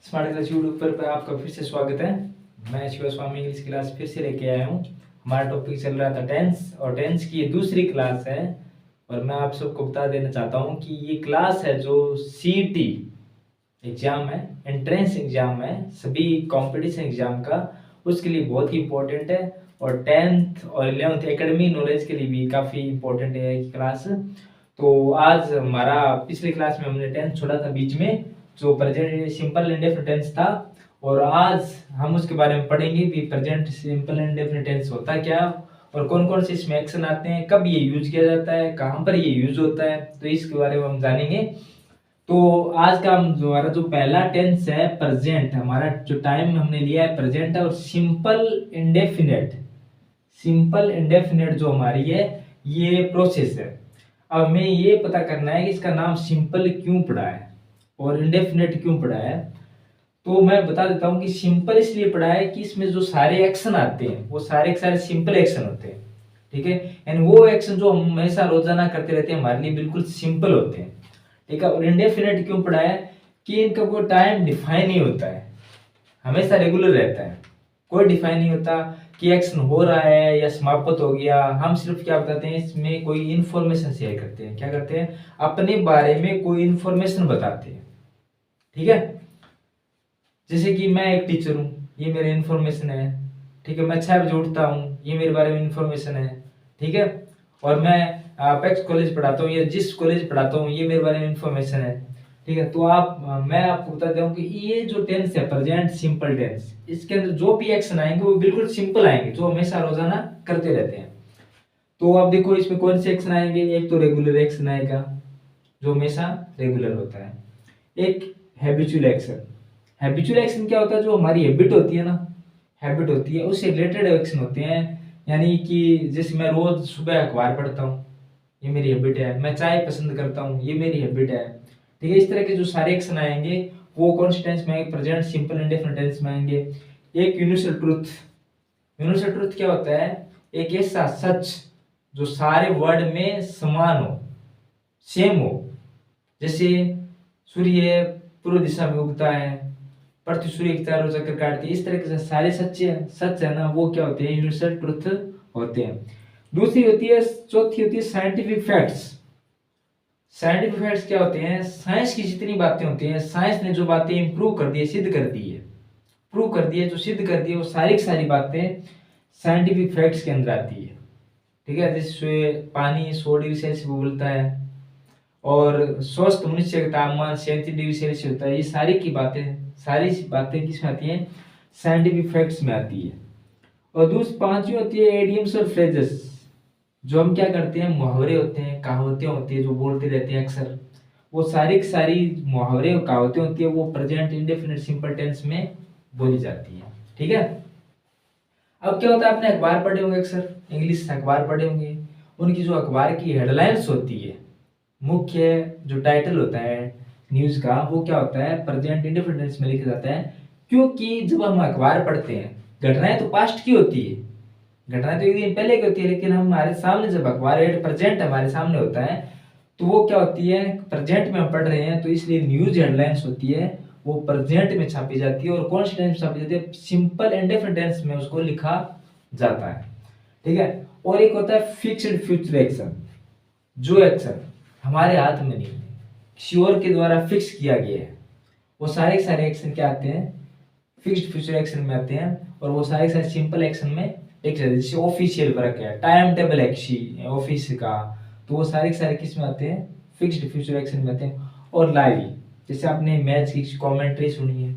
Smart class YouTube पर आपका फिर से स्वागत है। मैं शिवा स्वामी इंग्लिश क्लास फिर से लेके आया हूँ। हमारा टॉपिक चल रहा था टेंस और टेंस की ये दूसरी क्लास है। और मैं आप सबको बता देना चाहता हूँ कि ये क्लास है जो सीईटी एग्जाम है, एंट्रेंस एग्जाम है, सभी कंपटीशन एग्जाम का, उसके लिए बहुत ही इंपॉर्टेंट है। और 10th और 11th एकेडमी नॉलेज के लिए भी काफ़ी इंपॉर्टेंट है ये क्लास। तो आज हमारा पिछली क्लास में हमने टेंस छोड़ा था बीच में, जो प्रेजेंट सिंपल इंडेफिनिट टेंस था। और आज हम उसके बारे में पढ़ेंगे कि प्रेजेंट सिंपल इंडेफिनिट टेंस होता क्या और कौन कौन से इसमें एक्शन आते हैं, कब ये यूज किया जाता है, कहाँ पर ये यूज होता है, तो इसके बारे में हम जानेंगे। तो आज का हमारा जो पहला टेंस है प्रेजेंट, हमारा जो टाइम हमने लिया है प्रेजेंट है। और सिंपल इंडेफिनिट, सिंपल इंडेफिनिट जो हमारी है ये प्रोसेस है। अब हमें ये पता करना है कि इसका नाम सिंपल क्यों पड़ा है और इंडेफिनिट क्यों पड़ा है। तो मैं बता देता हूँ कि सिंपल इसलिए पड़ा है कि इसमें जो सारे एक्शन आते हैं वो सारे के सारे सिंपल एक्शन होते हैं, ठीक है। यानी वो एक्शन जो हम हमेशा रोजाना करते रहते हैं हमारे लिए बिल्कुल सिंपल होते हैं, ठीक है। और इंडेफिनिट क्यों पड़ा है कि इनका कोई टाइम डिफाइन नहीं होता है, हमेशा रेगुलर रहता है, कोई डिफाइन नहीं होता कि एक्शन हो रहा है या समाप्त हो गया। हम सिर्फ क्या बताते हैं, इसमें कोई इन्फॉर्मेशन शेयर करते हैं। क्या करते हैं, अपने बारे में कोई इन्फॉर्मेशन बताते हैं, ठीक है। जैसे कि मैं एक टीचर हूँ, ये मेरे इन्फॉर्मेशन है, ठीक है। मैं 6 बजे उठता हूँ, ये मेरे बारे में इन्फॉर्मेशन है, ठीक है। और मैं अपेक्स कॉलेज पढ़ाता हूँ या जिस कॉलेज पढ़ाता हूँ ये मेरे बारे में इन्फॉर्मेशन है, ठीक है। तो मैं आपको बता दूं कि ये जो टेंस है प्रेजेंट सिंपल टेंस, इसके अंदर जो भी एक्शन आएंगे वो बिल्कुल सिंपल आएंगे, जो हमेशा रोजाना करते रहते हैं। तो अब देखो इसमें कौन से एक्शन आएंगे। एक तो रेगुलर एक्शन आएगा जो हमेशा रेगुलर होता है। एक हैबिचुअल एक्शन, हैबिचुअल एक्शन क्या होता है, जो हमारी हैबिट होती है ना, हैबिट होती है उससे रिलेटेड एक्शन होते हैं। यानी कि जैसे मैं रोज सुबह अखबार पढ़ता हूँ, ये मेरी हैबिट है। मैं चाय पसंद करता हूँ, ये मेरी हैबिट है, ठीक है। इस तरह के जो सारे एक्शन आएंगे वो कौन से टेंस में आएंगे, प्रेजेंट सिंपल इंडेफिनिट टेंस में आएंगे। एक यूनिवर्सल ट्रूथ, यूनिवर्सल ट्रूथ क्या होता है, एक ऐसा सच जो सारे वर्ड में समान हो, सेम हो। जैसे सूर्य पूर्व दिशा में उगता है, पृथ्वी सूर्य के चारों चक्कर काटती है, इस तरह के सारे सच्चे सच है ना, वो क्या होते हैं, यूनिवर्सल ट्रूथ होते हैं। दूसरी होती है, चौथी होती है साइंटिफिक फैक्ट्स। साइंटिफिक फैक्ट्स क्या होते हैं, साइंस की जितनी बातें होती हैं, साइंस ने जो बातें इंप्रूव कर दी है, सिद्ध कर दी है, प्रूव कर दी है, जो सिद्ध कर दी है, वो सारी की सारी बातें साइंटिफिक फैक्ट्स के अंदर आती है, ठीक है। जैसे पानी 100 डिग्री सेल्सियस बोलता है और स्वस्थ मनुष्य का तापमान 37 डिग्री सेल्सियस होता है। ये सारी सारी बातें किस में आती हैं, साइंटिफिक फैक्ट्स में आती है। और दूसरी पांचवी होती है एडियम्स और फ्रेजेस, जो हम क्या करते हैं, मुहावरे होते हैं, कहावतें होती है, जो बोलते रहते हैं अक्सर, वो सारी की सारी मुहावरे और कहावतें होती है, वो प्रेजेंट इंडेफिनिट सिंपल टेंस में बोली जाती है, ठीक है। अब क्या होता है, आपने अखबार पढ़े होंगे, अक्सर इंग्लिश अखबार पढ़े होंगे, उनकी जो अखबार की हेडलाइंस होती है, मुख्य जो टाइटल होता है न्यूज का, वो क्या होता है, प्रेजेंट इंडेफिनिट टेंस में लिखा जाता है। क्योंकि जब हम अखबार पढ़ते हैं, घटनाएं तो पास्ट की होती है, घटना तो एक दिन पहले की होती है, लेकिन हमारे सामने जब अखबार एड प्रेजेंट हमारे सामने होता है तो वो क्या होती है, प्रेजेंट में हम पढ़ रहे हैं, तो इसलिए न्यूज हेडलाइंस होती है वो प्रेजेंट में छापी जाती है। और कौन सी टेंस में छापी जाती है, सिंपल इंडेफिनिट टेंस में उसको लिखा जाता है, ठीक है। और एक होता है फिक्स्ड फ्यूचर एक्शन, जो एक्शन हमारे हाथ में नहीं है, किसी और के द्वारा फिक्स किया गया है, वो सारे एक्शन क्या आते हैं, फिक्स्ड फ्यूचर एक्शन में आते हैं। और वो सारे सिंपल एक्शन में एक जैसे ऑफिशियल वर्क है, टाइम टेबल है ऑफिस का, तो वो सारे किस में आते हैं, फिक्स्ड फ्यूचर एक्शन में आते हैं। और लाइव, जैसे आपने मैच की कमेंट्री सुनी है,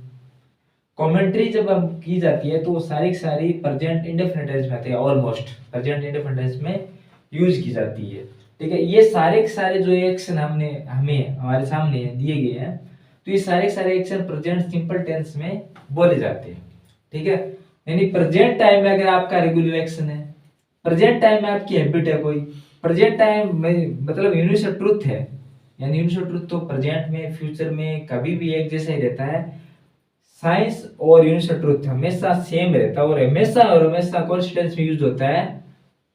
कमेंट्री जब अब की जाती है तो वो सारी प्रेजेंट इंडेफिनिट टेंस में आती है, ऑलमोस्ट प्रेजेंट इंडेफिनिट टेंस में यूज की जाती है, ठीक है। ये सारे के सारे जो एक्शन हमने हमें हमारे सामने दिए गए हैं, तो ये सारे एक्शन प्रेजेंट सिंपल टेंस में बोले जाते हैं, ठीक है। यानी प्रेजेंट टाइम में अगर आपका रेगुलर एक्शन है, प्रेजेंट टाइम में आपकी हैबिट है कोई, प्रेजेंट टाइम में मतलब यूनिवर्सल ट्रुथ है, यानी यूनिवर्सल ट्रुथ तो प्रेजेंट में फ्यूचर में कभी भी एक जैसा ही रहता है। साइंस और यूनिवर्सल ट्रुथ हमेशा सेम रहता है, और हमेशा कॉन्स्टेंस में यूज होता है,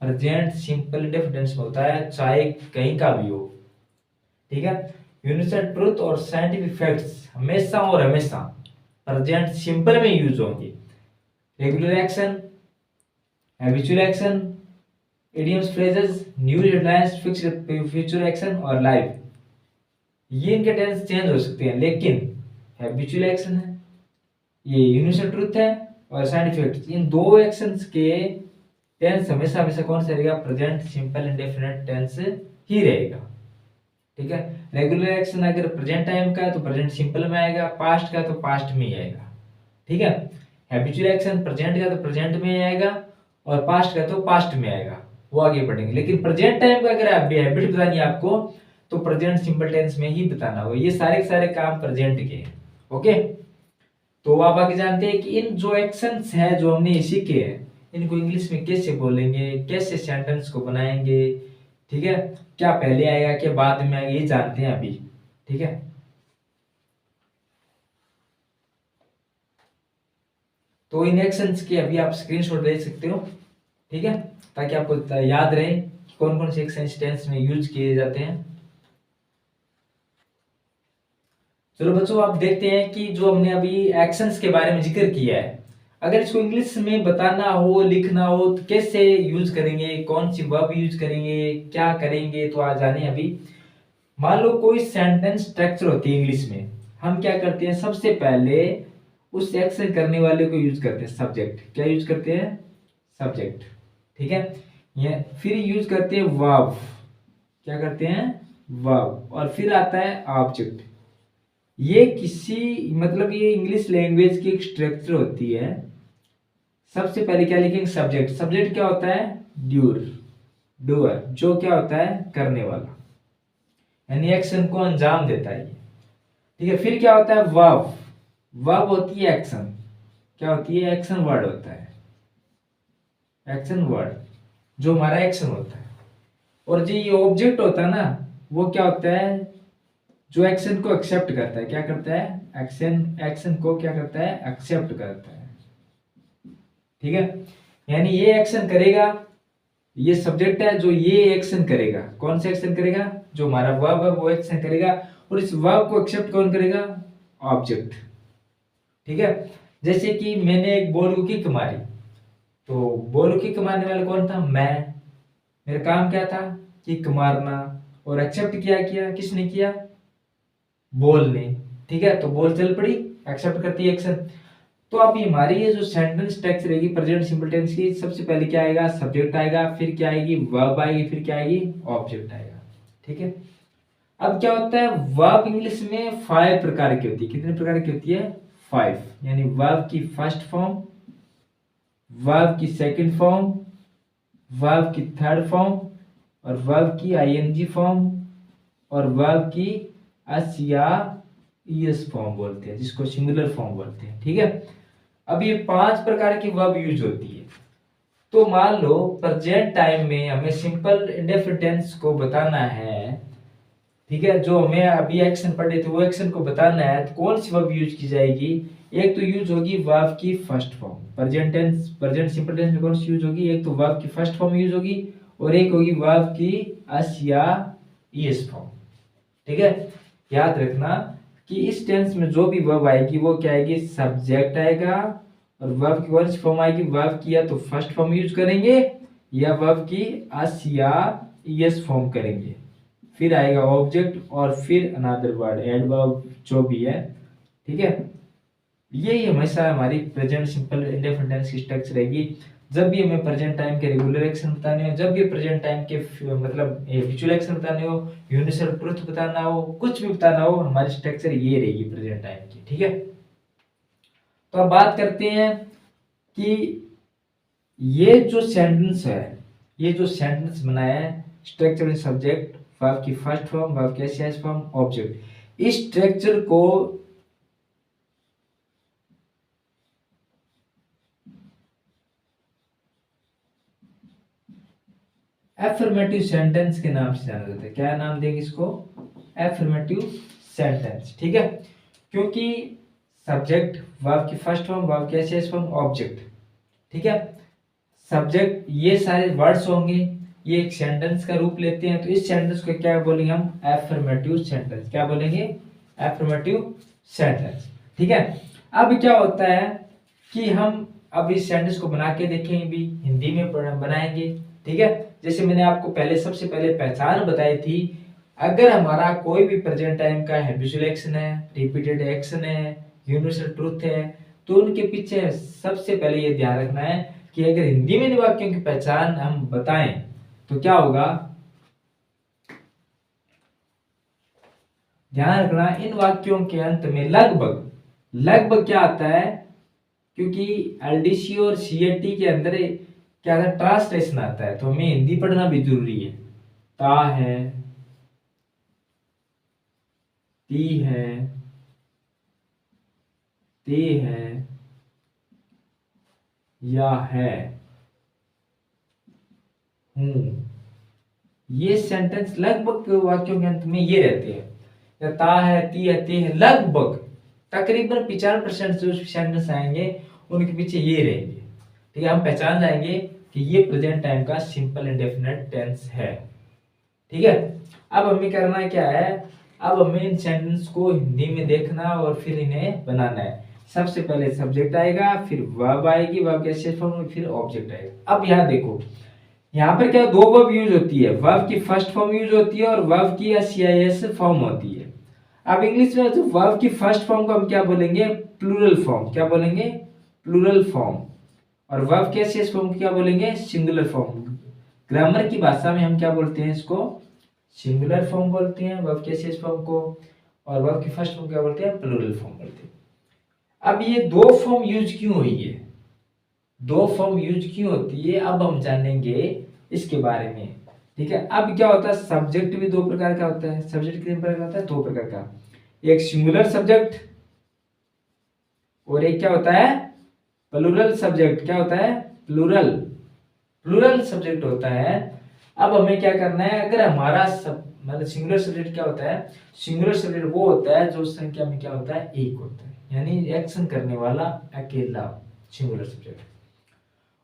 प्रेजेंट सिंपल इंडेफिनिट में होता है, चाहे कहीं का भी हो, ठीक है। यूनिवर्सल ट्रुथ और साइंटिफिक फैक्ट्स हमेशा और हमेशा प्रेजेंट सिंपल में यूज होंगे। Regular action, habitual action, idioms, phrases, new headlines, fixed future action और लाइव, ये इनके टेंस चेंज हो सकते हैं, लेकिन हैबिचुअल एक्शन है, ये यूनिवर्सल ट्रुथ है, और साइड इफेक्ट, इन दो एक्शंस के टेंस हमेशा हमेशा कौन सा रहेगा? प्रेजेंट सिंपल इंडेफिनिट टेंस ही रहेगा। ठीक है, रेगुलर एक्शन अगर प्रेजेंट टाइम का है तो प्रेजेंट सिंपल में आएगा, पास्ट का तो पास्ट में ही आएगा। ठीक है, हैबिचुअल एक्शन प्रेजेंट का तो प्रेजेंट में आएगा और पास्ट का तो पास्ट में आएगा, वो आगे बढ़ेंगे। लेकिन प्रेजेंट टाइम का अगर आप हैबिट बतानी है आपको तो प्रेजेंट सिंपल टेंस में ही बताना होगा। ये सारे सारे काम प्रेजेंट के हैं। ओके, तो आप आगे जानते हैं कि इन जो एक्शंस है जो हमने सीखे हैं इनको इंग्लिश में कैसे बोलेंगे, कैसे सेंटेंस को बनाएंगे। ठीक है, क्या पहले आएगा क्या बाद में आएगा, ये जानते हैं अभी। ठीक है, तो इन एक्शंस के अभी आप स्क्रीनशॉट ले सकते हो। ठीक है, ताकि आपको याद रहे कि कौन कौन से एक्शन टेंस में यूज किए जाते हैं। चलो बच्चों, आप देखते हैं कि जो हमने अभी एक्शंस के बारे में जिक्र किया है, अगर इसको इंग्लिश में बताना हो, लिखना हो तो कैसे यूज करेंगे, कौन सी वर्ब यूज करेंगे, क्या करेंगे, तो आ जाने अभी। मान लो कोई सेंटेंस स्ट्रक्चर होती है इंग्लिश में, हम क्या करते हैं? सबसे पहले उस एक्शन करने वाले को यूज करते हैं सब्जेक्ट। क्या यूज करते हैं? सब्जेक्ट। ठीक है, ये फिर यूज करते हैं वर्ब। क्या करते हैं? वर्ब। और फिर आता है ऑब्जेक्ट। ये किसी मतलब ये इंग्लिश लैंग्वेज की एक स्ट्रक्चर होती है। सबसे पहले क्या लिखेंगे? सब्जेक्ट। सब्जेक्ट क्या होता है? डूअर, जो क्या होता है? करने वाला, यानी एक्शन को अंजाम देता है ये। ठीक है, फिर क्या होता है? वर्ब। वर्ब होती है एक्शन। क्या होती है? एक्शन वर्ड होता है, एक्शन वर्ड जो हमारा एक्शन होता है। और जो ये ऑब्जेक्ट होता है ना, वो क्या होता है? जो एक्शन को एक्सेप्ट करता है। क्या करता है? एक्शन को क्या करता है? एक्सेप्ट करता है। ठीक है, यानी ये एक्शन करेगा, ये सब्जेक्ट है जो ये एक्शन करेगा। कौन सा एक्शन करेगा? जो हमारा वर्ब है वो एक्शन करेगा। और इस वर्ब को एक्सेप्ट कौन करेगा? ऑब्जेक्ट। ठीक है, जैसे कि मैंने एक बॉल को किक मारी, तो बॉल को किक मारने वाला कौन था? मैं। मेरा काम क्या था? किक मारना। और एक्सेप्ट किया किसने किया? बॉल ने। ठीक है, तो बॉल चल पड़ी, एक्सेप्ट करती है एक्शन। तो अब ये हमारी ये जो सेंटेंस स्ट्रक्चर रहेगी प्रेजेंट सिंपल टेंस की, सबसे पहले क्या आएगा? सब्जेक्ट आएगा, फिर क्या आएगी? वर्ब आएगी, फिर क्या आएगी? ऑब्जेक्ट आएगा। ठीक है, अब क्या होता है? वर्ब इंग्लिश में 5 प्रकार की होती है। कितने प्रकार की होती है? 5। यानी वर्ब की फर्स्ट फॉर्म, वर्ब की सेकंड फॉर्म, वर्ब की थर्ड फॉर्म, और वर्ब की आईएनजी फॉर्म, और वर्ब की एस या ईएस फॉर्म बोलते हैं, जिसको सिंगुलर फॉर्म बोलते हैं। ठीक है, अब ये 5 प्रकार की वर्ब यूज होती है। तो मान लो प्रेजेंट टाइम में हमें सिंपल इंडेफिनिट टेंस को बताना है। ठीक है, जो हमें अभी एक्शन पढ़े थे वो एक्शन को बताना है, तो कौन सी वर्ब यूज की जाएगी? एक तो यूज होगी वर्ब की first form. Present simple tense में कौन सी यूज होगी? एक तो वर्ब की फर्स्ट फॉर्म यूज होगी, और एक होगी वर्ब की एस या ईएस फॉर्म। ठीक है, याद रखना कि इस टेंस में जो भी वर्ब आएगी वो क्या आएगी? सब्जेक्ट आएगा, और वर्ब की वर्स्ट फॉर्म आएगी। वर्ब की या तो फर्स्ट फॉर्म यूज करेंगे या वर्ब की एस या ईएस फॉर्म करेंगे। फिर आएगा ऑब्जेक्ट, और फिर अनदर वर्ड, एडवर्ब जो भी है। ठीक है, यही हमेशा हमारी प्रेजेंट सिंपल इंडेफिनिट टेंस की स्ट्रक्चर रहेगी। जब भी हमें प्रेजेंट टाइम के रेगुलर एक्शन बताने हो, जब भी प्रेजेंट टाइम के मतलब फ्यूचर एक्शन बताने हो, यूनिवर्सल ट्रुथ बताना हो, कुछ भी बताना हो, हमारी स्ट्रक्चर ये रहेगी प्रेजेंट टाइम की। ठीक है, तो अब बात करते हैं कि ये जो सेंटेंस है, ये जो सेंटेंस बनाया है, स्ट्रक्चर में सब्जेक्ट, वर्ब की फर्स्ट फॉर्म, वर्ब की एस फॉर्म, ऑब्जेक्ट, इस स्ट्रक्चर को एफर्मेटिव सेंटेंस के नाम से जाना जाता है। क्या नाम देंगे इसको? Affirmative sentence. ठीक है, क्योंकि सब्जेक्ट, वर्ब की फर्स्ट फॉर्म, वर्ब की एस फॉर्म, ऑब्जेक्ट। ठीक है, सब्जेक्ट, ये सारे वर्ड्स होंगे, ये एक सेंटेंस का रूप लेते हैं। तो इस सेंटेंस को क्या बोलेंगे हम? Affirmative sentence. क्या बोलेंगे? Affirmative sentence. ठीक है, अब क्या होता है कि हम अब इस सेंटेंस को बना के देखेंगे भी, हिंदी में बनाएंगे। ठीक है, जैसे मैंने आपको पहले सबसे पहले पहचान बताई थी, अगर हमारा कोई भी प्रेजेंट टाइम का हैबिचुअल एक्शन है, रिपीटेड एक्शन है, यूनिवर्सल ट्रूथ है, तो उनके पीछे सबसे पहले ये ध्यान रखना है कि अगर हिंदी में इन वाक्यों की पहचान हम बताएं तो क्या होगा। ध्यान रखना, इन वाक्यों के अंत में लगभग लगभग क्या आता है, क्योंकि एलडीसी और सीएटी के अंदर क्या आता है, ट्रांसलेशन आता है, तो हमें हिंदी पढ़ना भी जरूरी है। ता है, ती है, ते है, या है, हूं, ये सेंटेंस लगभग वाक्यों के अंत में ये रहते हैं। या ता है, ती है, ते है, लगभग तकरीबन 50% जो सेंटेंस आएंगे उनके पीछे ये रहेंगे। ठीक है, हम पहचान जाएंगे कि ये प्रेजेंट टाइम का सिंपल इंडेफिनिट टेंस है। ठीक है, अब हमें करना क्या है, अब हमें इन सेंटेंस को हिंदी में देखना और फिर इन्हें बनाना है। सबसे पहले सब्जेक्ट आएगा, फिर वर्ब आएगी, वर्ब के शेष फॉर्म में, फिर ऑब्जेक्ट आएगा। अब यहाँ देखो, यहाँ पर क्या दो वर्ब यूज होती है, वर्ब की फर्स्ट फॉर्म यूज होती है और वर्ब की सीआईएस फॉर्म होती है। अब इंग्लिश में जो वर्ब की फर्स्ट फॉर्म को हम क्या बोलेंगे, प्लूरल फॉर्म। क्या बोलेंगे, प्लूरल फॉर्म। और वर्ब के शेष फॉर्म क्या बोलेंगे, सिंगुलर फॉर्म। ग्रामर की भाषा में हम क्या बोलते हैं, इसको सिंगुलर फॉर्म बोलते हैं वर्ब के शेष फॉर्म को, और वर्ब की फर्स्ट फॉर्म क्या बोलते हैं, प्लूरल फॉर्म बोलते हैं। अब ये दो फॉर्म यूज क्यों हुई है, दो फॉर्म यूज क्यों होती है, अब हम जानेंगे इसके बारे में। ठीक है, अब क्या होता है, सब्जेक्ट भी दो प्रकार का होता है। सब्जेक्ट कितने प्रकार का होता है, दो प्रकार का, एक सिंगुलर सब्जेक्ट और एक क्या होता है, प्लूरल सब्जेक्ट। क्या होता है, प्लूरल, प्लूरल सब्जेक्ट होता है। अब हमें क्या करना है, अगर हमारा मतलब सिंगुलर सब्जेक्ट क्या होता है, सिंगुलर सब्जेक्ट वो होता है जो संख्या में क्या होता है, एक होता है, यानी एक्शन करने वाला अकेला सिंगुलर सब्जेक्ट।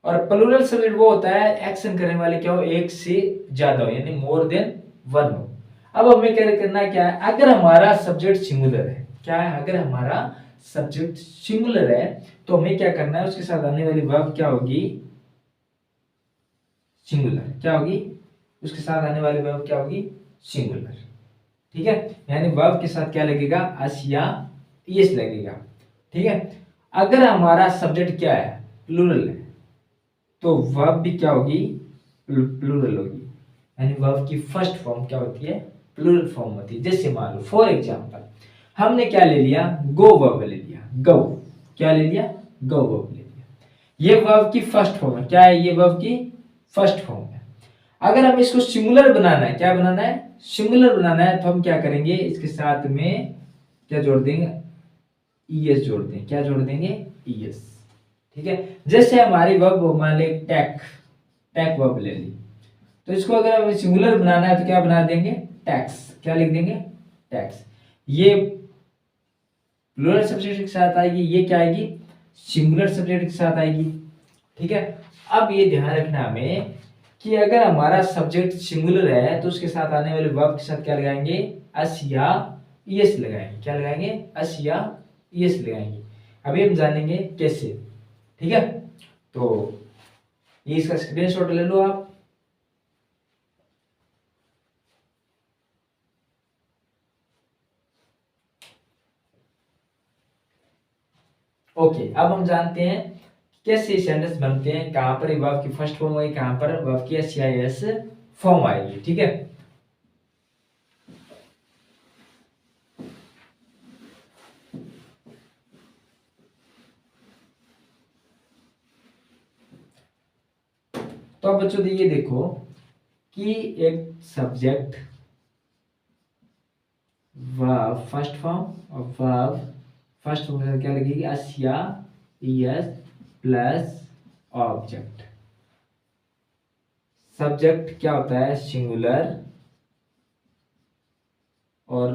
और प्लूरल सब्जेक्ट वो होता है एक्शन करने वाले क्या हो, एक से ज्यादा हो, यानी मोर देन वन हो। अब हमें क्या करना है, क्या है, अगर हमारा सब्जेक्ट सिंगुलर है, क्या है, अगर हमारा सब्जेक्ट सिंगुलर है तो हमें क्या करना है, उसके साथ आने वाली वर्ब क्या होगी, सिंगुलर। क्या होगी, उसके साथ आने वाली वर्ब क्या होगी, सिंगुलर। ठीक है, यानी वर्ब के साथ क्या लगेगा, अस या यस लगेगा। ठीक है, अगर हमारा सब्जेक्ट क्या है, प्लूरल है, तो वर्ब भी क्या होगी, प्लूरल होगी, यानी वर्ब की फर्स्ट फॉर्म क्या होती है, प्लूरल फॉर्म होती है। जैसे मान लो फॉर एग्जांपल हमने क्या ले लिया, गो वर्ब ले लिया, गो, क्या ले लिया, गो वर्ब ले लिया, ये वर्ब की फर्स्ट फॉर्म है। क्या है, ये वर्ब की फर्स्ट फॉर्म है। अगर हम इसको सिंगुलर बनाना है, क्या बनाना है, सिंगुलर बनाना है, तो हम क्या करेंगे, इसके साथ में क्या जोड़ देंगे, ईएस जोड़ देंगे। क्या जोड़ देंगे, ईएस। ठीक है, जैसे हमारी वर्ब मान ले टैक, टैक वर्ब ले ली, तो इसको अगर हमें सिंगुलर बनाना है तो क्या बना देंगे, टैक्स। क्या लिख देंगे, टैक्स। ये प्लूरल सब्जेक्ट के साथ आएगी, ये क्या आएगी, सिंगुलर सब्जेक्ट के साथ आएगी। ठीक है, अब ये ध्यान रखना हमें कि अगर हमारा सब्जेक्ट सिंगुलर है तो उसके साथ आने वाले वर्ब के साथ क्या लगाएंगे, अस या ईएस लगाएंगे। क्या लगाएंगे, अस या ईएस लगाएंगे। अभी हम जानेंगे कैसे। ठीक है, तो ये इसका स्क्रीनशॉट ले लो आप। ओके, अब हम जानते हैं कैसे सेंटेंस बनते हैं, कहां पर वर्ब की फर्स्ट फॉर्म आएगी, कहां पर वर्ब की एसआईएस फॉर्म आएगी। ठीक है, तो अब बच्चों ये देखो कि एक सब्जेक्ट, वर्ब फर्स्ट फॉर्म और वर्ब फर्स्ट फॉर्म के साथ क्या लगेगी, एस या ईएस प्लस ऑब्जेक्ट। सब्जेक्ट क्या होता है, सिंगुलर और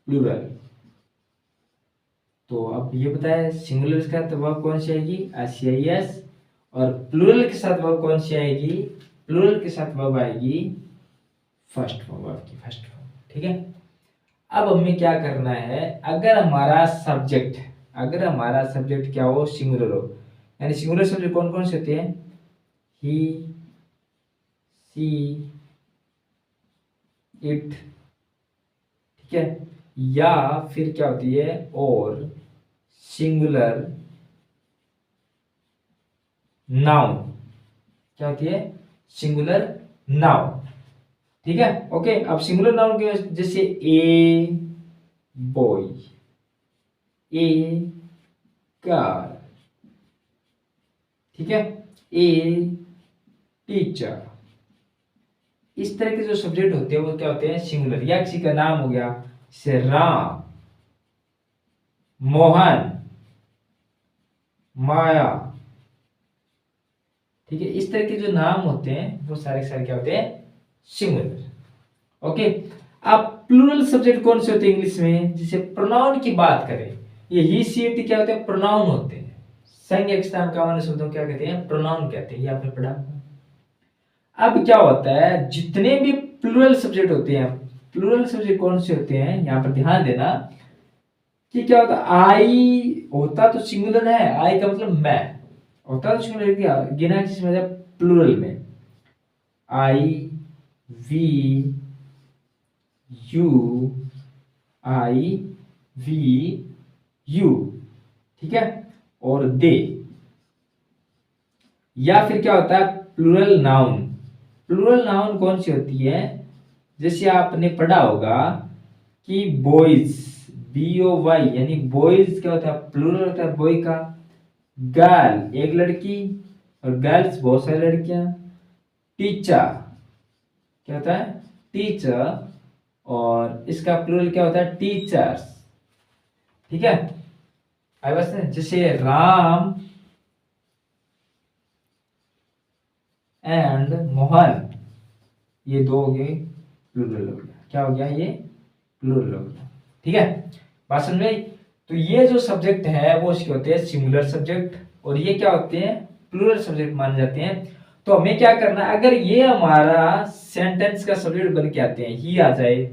प्लूरल। तो अब ये बताया सिंगुलर के साथ वर्ब कौन सी आएगी, एस, और प्लूरल के साथ वर्ब कौन सी आएगी, प्लूरल के साथ वर्ब आएगी फर्स्ट फॉर्म, वर्ब की फर्स्ट फॉर्म। ठीक है, अब हमें क्या करना है, अगर हमारा सब्जेक्ट अगर हमारा सब्जेक्ट क्या हो, सिंगुलर हो। यानी सिंगुलर सब्जेक्ट कौन कौन से होते हैं? ही, सी, इट, ठीक है। या फिर क्या होती है, और सिंगुलर नाउन। क्या होती है? सिंगुलर नाउन, ठीक है। ओके, अब सिंगुलर नाउन के जैसे ए बॉय, ए गर्ल, ठीक है, ए टीचर। इस तरह के जो सब्जेक्ट होते हैं वो क्या होते हैं? सिंगुलर। या किसी का नाम हो गया, जैसे राम, मोहन, माया, ठीक है। इस तरह के जो नाम होते हैं वो सारे सारे क्या होते हैं? सिंगुलर। ओके, अब प्लूरल सब्जेक्ट कौन से होते हैं इंग्लिश में? जैसे प्रोनाउन की बात करें, ये ही सी इट क्या होते हैं? प्रोनाउन होते हैं। संज्ञा के स्थान का माने शब्दों क्या कहते हैं? प्रोनाउन कहते हैं। ये आपने पढ़ा। अब क्या होता है, जितने भी प्लूरल सब्जेक्ट होते हैं, प्लूरल सब्जेक्ट कौन से होते हैं यहाँ पर ध्यान देना कि क्या होता है, आई होता तो सिंगुलर है, आई का मतलब मैं, होता तो सिंगुलर, क्या गिना किसमें? प्लूरल में। I, we, you, I, we, you, ठीक है, और दे। या फिर क्या होता है, प्लूरल नाउन। प्लूरल नाउन कौन सी होती है? जैसे आपने पढ़ा होगा कि बॉयज, बी ओ वाई, यानी बॉयज क्या होता है? प्लूरल होता है बॉय का। गर्ल एक लड़की, और गर्ल्स बहुत सारी लड़कियां। टीचर क्या होता है? टीचर, और इसका प्लूरल क्या होता है? टीचर्स, ठीक है। आई बस, जैसे राम एंड मोहन, ये दो हो गए, प्लूरल हो गया। क्या हो गया? ये प्लूरल हो गया, ठीक है। बात समझ में आई? तो ये जो सब्जेक्ट है वो इसके होते हैं सिंगुलर सब्जेक्ट, और ये क्या होते हैं? प्लूरल सब्जेक्ट माने जाते हैं। तो हमें क्या करना है, अगर ये हमारा सेंटेंस का सब्जेक्ट बन के आते हैं, ही आ जाए,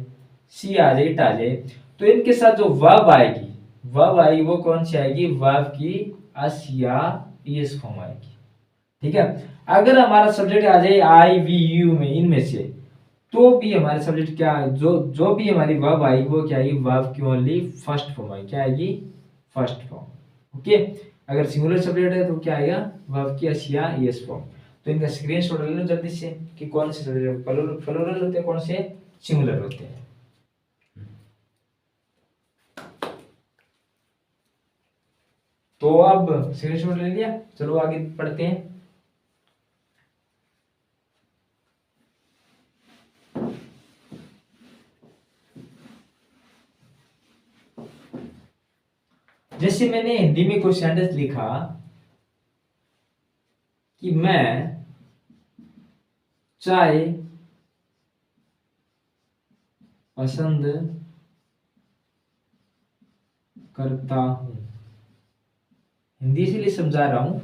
सी आ जाए, इट आ जाए, तो इनके साथ जो वर्ब आएगी, वर्ब आएगी वो कौन सी आएगी? वर्ब की अस या ईएस फॉर्म आएगी, ठीक है। अगर हमारा सब्जेक्ट आ जाए आई, वी, यू में, इनमें से, तो भी हमारे सब्जेक्ट क्या, जो जो भी हमारी वर्ब आएगी वो क्या आएगी? वर्ब की ओनली फर्स्ट फॉर्म आएगी। क्या आएगी? First form. ओके, अगर सिंगुलर सब्जेक्ट है तो क्या आएगा? वर्ब की एस या एस फॉर्म। तो इनका स्क्रीनशॉट ले लो जल्दी से कि कौन से सब्जेक्ट प्लूरल होते हैं, कौन से सिंगुलर होते हैं। तो अब स्क्रीनशॉट ले लिया, चलो आगे पढ़ते हैं। जैसे मैंने हिंदी में कोई सेंटेंस लिखा कि मैं चाय पसंद करता हूं। हिंदी इसीलिए समझा रहा हूं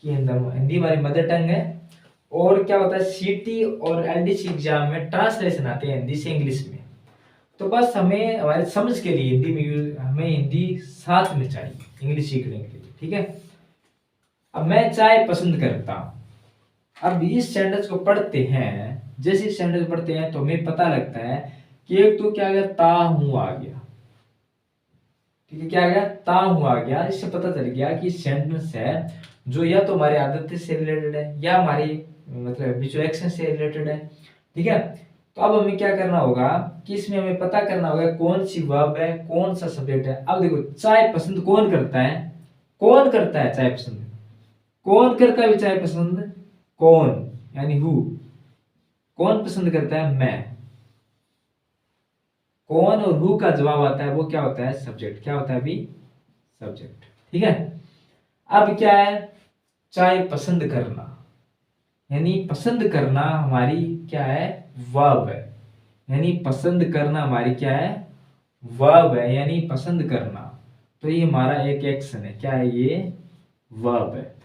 कि हिंदी हमारी मदर टंग है, और क्या होता है, सीटी और एलडीसी एग्जाम में ट्रांसलेशन आते हैं हिंदी से इंग्लिश में। तो बस हमें हमारे समझ के लिए हिंदी में हमें हिंदी साथ में चाहिए इंग्लिश सीखने के लिए, ठीक है। अब मैं चाय पसंद करता हूं। अब इस सेंटेंस को पढ़ते हैं, जैसे इस सेंटेंस पढ़ते हैं तो हमें पता लगता है कि एक तो क्या आ गया, ता हूं आ गया, ठीक है। क्या आ गया? ता हूं आ गया। इससे पता चल गया कि सेंटेंस है जो या तो हमारी आदत से रिलेटेड है या हमारी मतलब विजुअल एक्शन से रिलेटेड है, ठीक है। तो अब हमें क्या करना होगा कि इसमें हमें पता करना होगा कौन सी वर्ब है, कौन सा सब्जेक्ट है। अब देखो, चाय पसंद कौन करता है? कौन करता है चाय पसंद? कौन करता है चाय पसंद? कौन, यानी हु। कौन पसंद करता है? मैं। कौन और हु का जवाब आता है वो क्या होता है? सब्जेक्ट। क्या होता है अभी? सब्जेक्ट, ठीक है। अब क्या है? चाय पसंद करना, यानी पसंद करना हमारी क्या है? वर्ब है। यानी पसंद करना हमारी क्या है? वर्ब है, यानी पसंद करना। तो ये हमारा एक एक्शन है। क्या है ये? वर्ब है।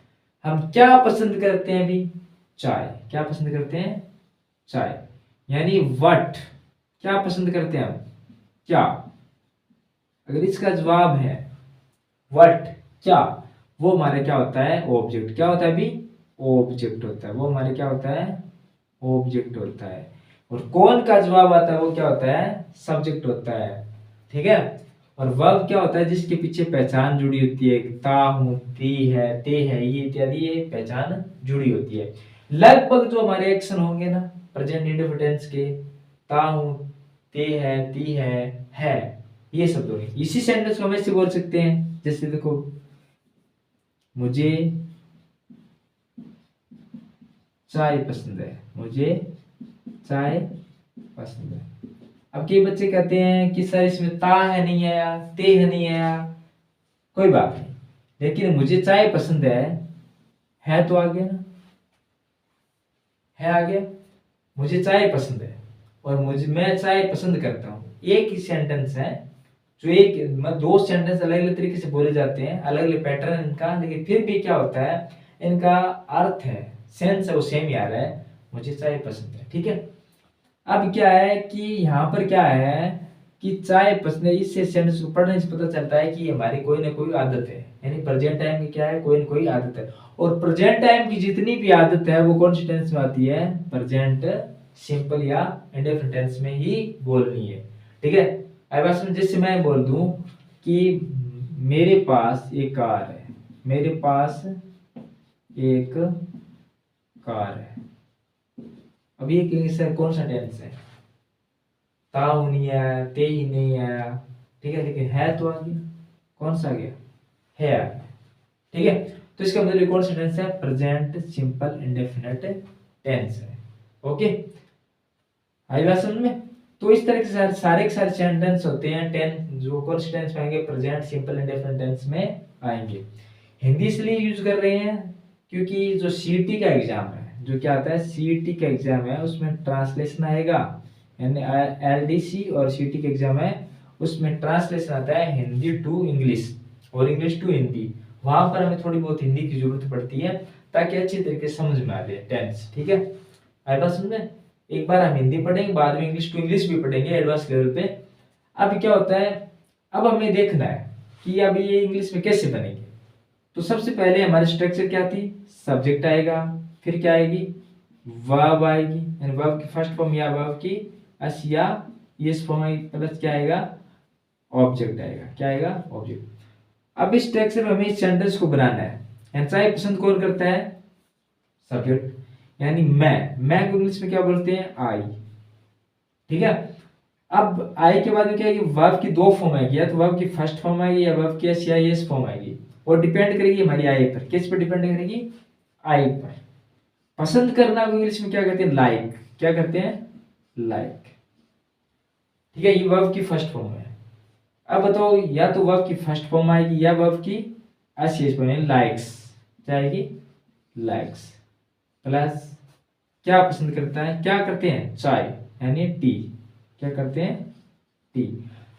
हम क्या पसंद करते हैं अभी? चाय। क्या पसंद करते हैं? चाय, यानी व्हाट। क्या पसंद करते हैं हम? क्या। अगर इसका जवाब है व्हाट क्या, वो हमारे क्या होता है ऑब्जेक्ट, क्या होता है अभी ऑब्जेक्ट होता है, वो हमारे क्या होता है ऑब्जेक्ट होता है। और कौन का जवाब आता है वो क्या होता है सब्जेक्ट होता है, ठीक है। और वर्ब क्या होता है जिसके पीछे पहचान जुड़ी होती है, ता हूं, ती है, ते है, ये इत्यादि ये पहचान जुड़ी होती है। लगभग जो हमारे एक्शन होंगे ना प्रेजेंट इंडेफिनिट टेंस के, ता हूं, ते है, ती है, ये शब्द होंगे। इसी सेंटेंस को हम ऐसे बोल सकते हैं, जैसे देखो मुझे चाय पसंद है, मुझे चाय पसंद है। अब कई बच्चे कहते हैं कि सर इसमें ता है नहीं आया, ते है नहीं आया, कोई बात नहीं, लेकिन मुझे चाय पसंद है तो आ गया ना, है आ गया, मुझे चाय पसंद है और मैं चाय पसंद करता हूँ, एक ही सेंटेंस है जो दो सेंटेंस अलग अलग तरीके से बोले जाते हैं, अलग अलग पैटर्न इनका, लेकिन फिर भी क्या होता है इनका अर्थ है, सेंस है वो सेम ही आ रहा है, मुझे चाय पसंद है, ठीक है। अब क्या है कि यहाँ पर क्या है कि चाय पसंद है, इससे सेंटेंस को पढ़ने से पता चलता है कि हमारी कोई ना कोई आदत है, यानी प्रेजेंट टाइम की क्या है कोई ना कोई आदत है। और प्रेजेंट टाइम की जितनी भी आदत है वो कौन सी टेंस में आती है, प्रेजेंट सिंपल या इंडेफिनिट टेंस में ही बोलनी है, ठीक है। अब बात जैसे मैं बोल दूं कि मेरे पास एक कार है, मेरे पास एक कार है, अब ये कहेंगे सर कौन सा टेंस है, ताऊ नहीं है, ते ही नहीं है, ठीक है, लेकिन है तो आ गया, कौन सा आ गया है आ गया, ठीक है। तो इसका मतलब कौन सा टेंस है प्रेजेंट सिंपल इंडेफिनिट टेंस है, ओके। आई बात समझ में। तो इस तरह के सारे के सारे सेंटेंस होते हैं टेंस जो कौन से टेंस में आएंगे प्रेजेंट सिंपल इंडेफिनिट टेंस में आएंगे। हिंदी इसलिए यूज कर रहे हैं क्योंकि जो सीईटी का एग्जाम है, जो क्या आता है सीईटी का एग्जाम है उसमें ट्रांसलेशन आएगा, यानी एलडीसी और सीईटी का एग्जाम है उसमें ट्रांसलेशन आता है हिंदी टू इंग्लिश और इंग्लिश टू हिंदी, वहां पर हमें थोड़ी बहुत हिंदी की जरूरत पड़ती है ताकि अच्छी तरीके से समझ में आ जाए टेंस, ठीक है। आई बात समझ में। एक बार हम हिंदी पढ़ेंगे बाद में इंग्लिश टू इंग्लिश भी पढ़ेंगे एडवांस लेवल पे। अब क्या होता है अब हमें देखना है कि अब ये इंग्लिश में कैसे बनेंगे। तो सबसे पहले हमारी स्ट्रक्चर क्या थी, सब्जेक्ट आएगा, फिर क्या आएगी वर्ब आएगी, यानी वर्ब की फर्स्ट फॉर्म या वर्ब की एस या यस फॉर्म आएगी, प्लस क्या आएगा ऑब्जेक्ट आएगा, क्या आएगा ऑब्जेक्ट। अब इस स्ट्रक्चर में हमें इस सेंटेंस को बनाना है, चाहे पसंद कौन करता है सब्जेक्ट, यानी मैं को इंग्लिश में क्या बोलते हैं आई, ठीक है। अब आई के बाद में क्या आएगी वर्ब की दो फॉर्म आएगी, या तो वर्ब की फर्स्ट फॉर्म आएगी या वर्ब की एस या यस फॉर्म आएगी, और डिपेंड करेगी हमारी आई पर, किस पर डिपेंड करेगी आई पर। पसंद करना को इंग्लिश में क्या कहते हैं लाइक, क्या करते हैं लाइक, ठीक है, ये वर्ब की फर्स्ट फॉर्म है। अब बताओ या तो वर्ब की फर्स्ट फॉर्म आएगी या वर्ब की एस यस फॉर्म, लाइक्स क्या आएगी लाइक्स, प्लस क्या पसंद करता है, क्या करते हैं चाय यानी टी, क्या करते हैं टी।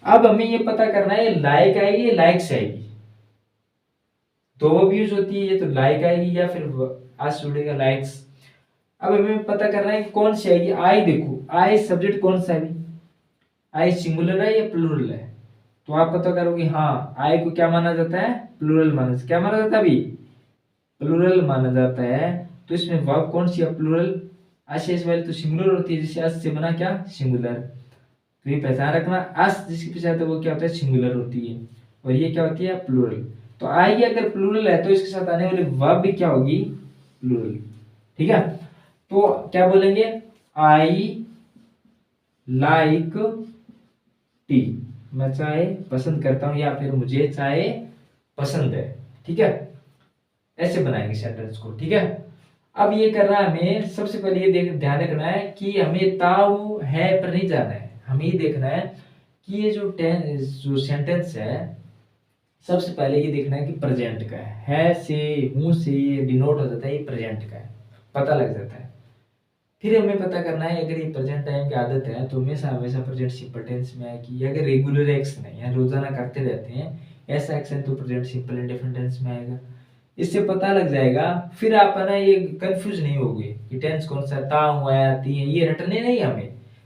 अब हमें ये पता करना है लाइक आएगी या लाइक्स आएगी, दो वर्ब यूज होती है, ये तो लाइक आएगी या फिर आज जुड़ेगा लाइक्स। अब हमें पता करना है कि कौन सी आएगी, आई देखो आई सब्जेक्ट कौन सा है, आई सिंगुलर है या प्लूरल है, तो आप पता करोगे हाँ आई को क्या माना जाता है प्लूरल माना, क्या माना जाता है अभी प्लूरल माना जाता है। तो इसमें वर्ब कौन सी है प्लूरल, एस वाली तो सिंगुलर होती है, जिससे एस से बना क्या सिंगुलर, तो ये पहचान रखना एस जिसके पीछे आता है वो क्या होता है सिंगुलर होती है, और ये क्या होती है प्लूरल। तो आई अगर प्लूरल है तो इसके साथ आने वाली वर्ब भी क्या होगी प्लूरल, ठीक है। तो क्या बोलेंगे आई लाइक टी, मैं चाय पसंद करता हूं या फिर मुझे चाय पसंद है, ठीक है, ऐसे बनाएंगे सेंटेंस को, ठीक है। अब ये करना है हमें सबसे पहले ये ध्यान रखना है कि हमें ताऊ है पर नहीं जाना है, हमें ये देखना है कि ये जो सेंटेंस है सबसे पहले ये देखना है कि प्रेजेंट का है से हूं से डिनोट हो जाता है ये प्रेजेंट का है, पता लग जाता है। फिर हमें पता करना है अगर ये प्रेजेंट टाइम की आदत है तो हमेशा हमेशा प्रेजेंट सिंपल टेंस में आएगी, अगर रेगुलर एक्शन है या रोजाना करते रहते हैं ऐसा एक्शन तो प्रेजेंट सिंपल इंडेफिनिट टेंस में आएगा, इससे पता लग जाएगा। फिर आप है ना ये कंफ्यूज नहीं होगे कि टेंस कौन सा ता हुआ है ती है, ये रटने नहीं,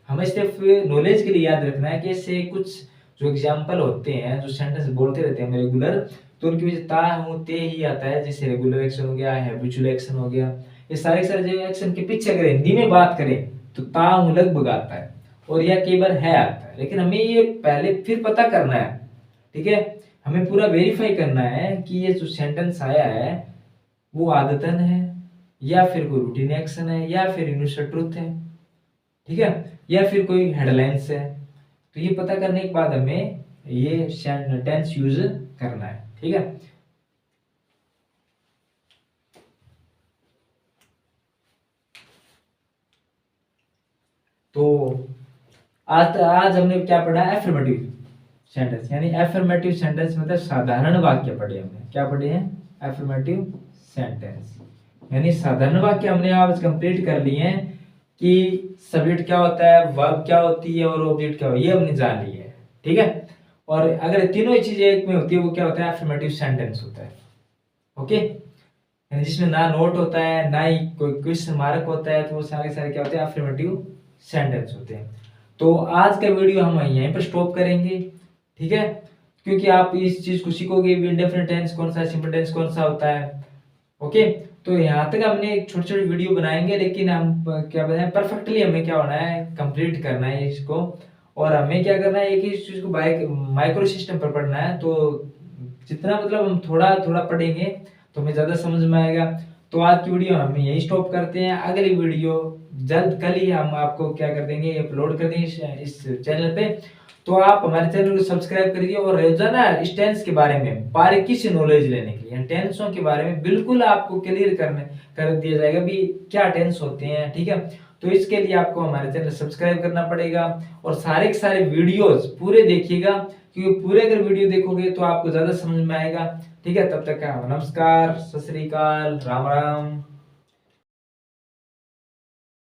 हमें सिर्फ नॉलेज के लिए याद रखना है कि ऐसे कुछ जो एग्जाम्पल होते हैं जो सेंटेंस बोलते रहते हैं रेगुलर तो उनकी वजह ता हूँ ते ही आता है, जैसे रेगुलर एक्शन हो गया, हैबिचुअल एक्शन हो गया। ये सारे सारे जो एक्शन के पीछे अगर हिंदी में बात करें तो ता हूँ लगभग आता है, और यह कई बार है आता है। लेकिन हमें ये पहले फिर पता करना है, ठीक है, हमें पूरा वेरीफाई करना है कि ये जो सेंटेंस आया है वो आदतन है, या फिर कोई रूटीन एक्शन है, या फिर यूनिवर्सल ट्रुथ है, ठीक है, या फिर कोई हेडलाइंस है। तो ये पता करने के बाद हमें ये टेंस यूज करना है, ठीक है। तो आज हमने क्या पढ़ा, एफर्मेटिव सेंटेंस, यानी एफर्मेटिव सेंटेंस मतलब साधारण वाक्य पढ़े हमने। क्या पढ़े हैं, एफर्मेटिव सेंटेंस, यानी साधारण वाक्य हमने आज कंप्लीट कर लिए हैं कि सब्जेक्ट क्या होता है, वर्ब क्या होती है और ऑब्जेक्ट क्या होता है, ये हमने जान लिया है, ठीक है। और अगर तीनों ही चीजें एक में होती है वो क्या होता है, एफर्मेटिव सेंटेंस होता है, ओके। यानी जिसमें ना नोट होता है ना ही कोई क्वेश्चन मार्क होता है, तो वो सारे सारे क्या होते हैं, एफर्मेटिव सेंटेंस होते हैं। तो आज का वीडियो हम यहीं पर स्टॉप करेंगे, ठीक है, क्योंकि आप इस चीज को सीखोगे भी इंडेफिनिट टेंस कौन सा है, सिंपल टेंस कौन सा होता है, ओके। तो यहाँ तक हमने एक छोटी छोटी वीडियो बनाएंगे, लेकिन हम क्या बताएं, परफेक्टली हमें क्या होना है, कंप्लीट करना है इसको। और हमें क्या करना है, एक ही चीज को माइक्रो सिस्टम पर पढ़ना है। तो जितना मतलब हम थोड़ा थोड़ा पढ़ेंगे तो हमें ज्यादा समझ में आएगा। तो आज की वीडियो हम यही स्टॉप करते हैं। अगली वीडियो जल्द कल ही हम आपको क्या कर देंगे, अपलोड कर देंगे इस चैनल पे। तो आप हमारे चैनल को सब्सक्राइब करिए, और रोजाना इस टेंस के बारे में बारीकी से नॉलेज लेने के लिए, टेंसों के बारे में बिल्कुल आपको क्लियर कर दिया जाएगा भी क्या टेंस होते हैं, ठीक है। तो इसके लिए आपको हमारे चैनल सब्सक्राइब करना पड़ेगा, और सारे के सारे वीडियोस पूरे देखिएगा, क्योंकि पूरे अगर वीडियो देखोगे तो आपको ज्यादा समझ में आएगा, ठीक है। तब तक का नमस्कार, सत श्री अकाल, राम राम।